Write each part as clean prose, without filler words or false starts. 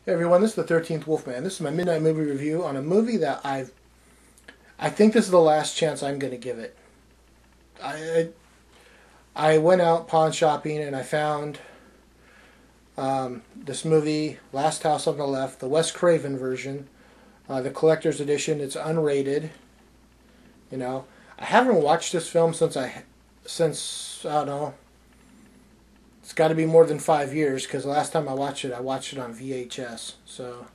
Hey everyone, this is the 13th Wolfman. This is my midnight movie review on a movie that I think this is the last chance I'm going to give it. I went out pawn shopping and I found this movie, Last House on the Left, the Wes Craven version, the collector's edition. It's unrated. You know, I haven't watched this film since I don't know. It's got to be more than 5 years because the last time I watched it on VHS. So,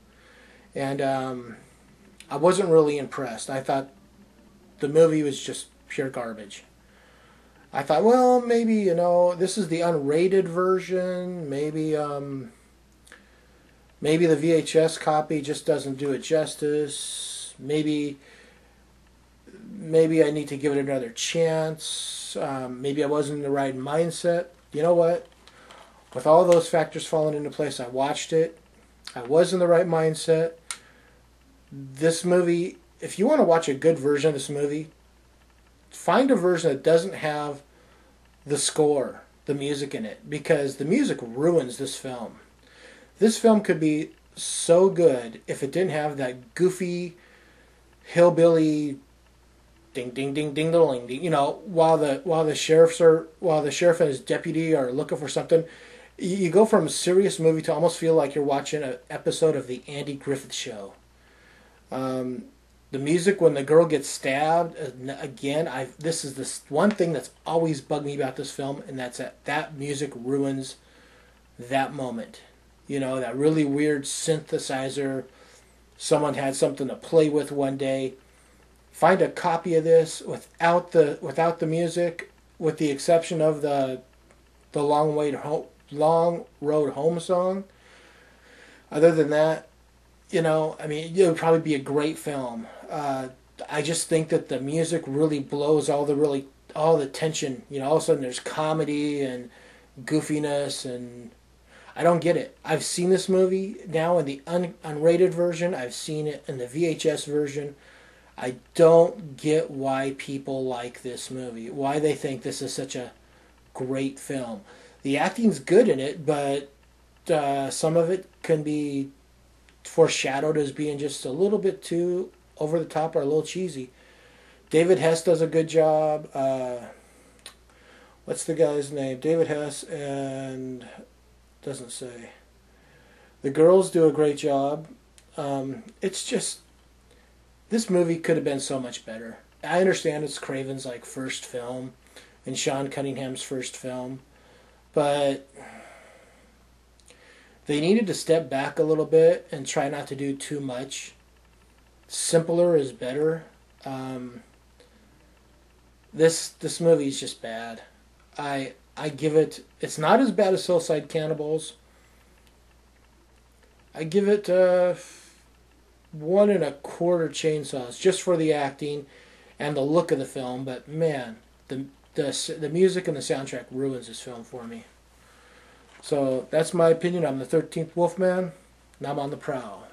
and I wasn't really impressed. I thought the movie was just pure garbage. I thought, well, maybe this is the unrated version. Maybe maybe the VHS copy just doesn't do it justice. Maybe I need to give it another chance. Maybe I wasn't in the right mindset. You know what? With all those factors falling into place, I watched it. I was in the right mindset. This movie, if you want to watch a good version of this movie, find a version that doesn't have the score, the music in it, because the music ruins this film. This film could be so good if it didn't have that goofy hillbilly ding ding ding ding ding ding. While the sheriff and his deputy are looking for something, you go from a serious movie to almost feel like you're watching an episode of the Andy Griffith Show. The music when the girl gets stabbed, again, this is this one thing that's always bugged me about this film, and that's that music ruins that moment. That really weird synthesizer. Someone had something to play with one day. Find a copy of this without the music, with the exception of the Long Road Home song. Other than that, it would probably be a great film. I just think that the music really blows all the tension. All of a sudden there's comedy and goofiness, and I don't get it. I've seen this movie now in the unrated version. I've seen it in the VHS version. I don't get why people like this movie. Why they think this is such a great film. The acting's good in it, but some of it can be foreshadowed as being just a little bit too over the top or a little cheesy. David Hess does a good job. What's the guy's name? David Hess, and doesn't say. The girls do a great job. It's just, this movie could have been so much better. I understand it's Craven's first film and Sean Cunningham's first film, but they needed to step back a little bit and try not to do too much. Simpler is better. This movie is just bad. I give it. It's not as bad as Hillside Cannibals. I give it 1 1/4 chainsaws just for the acting and the look of the film. But man, the music and the soundtrack ruins this film for me. So that's my opinion. I'm the 13th Wolfman, and I'm on the prowl.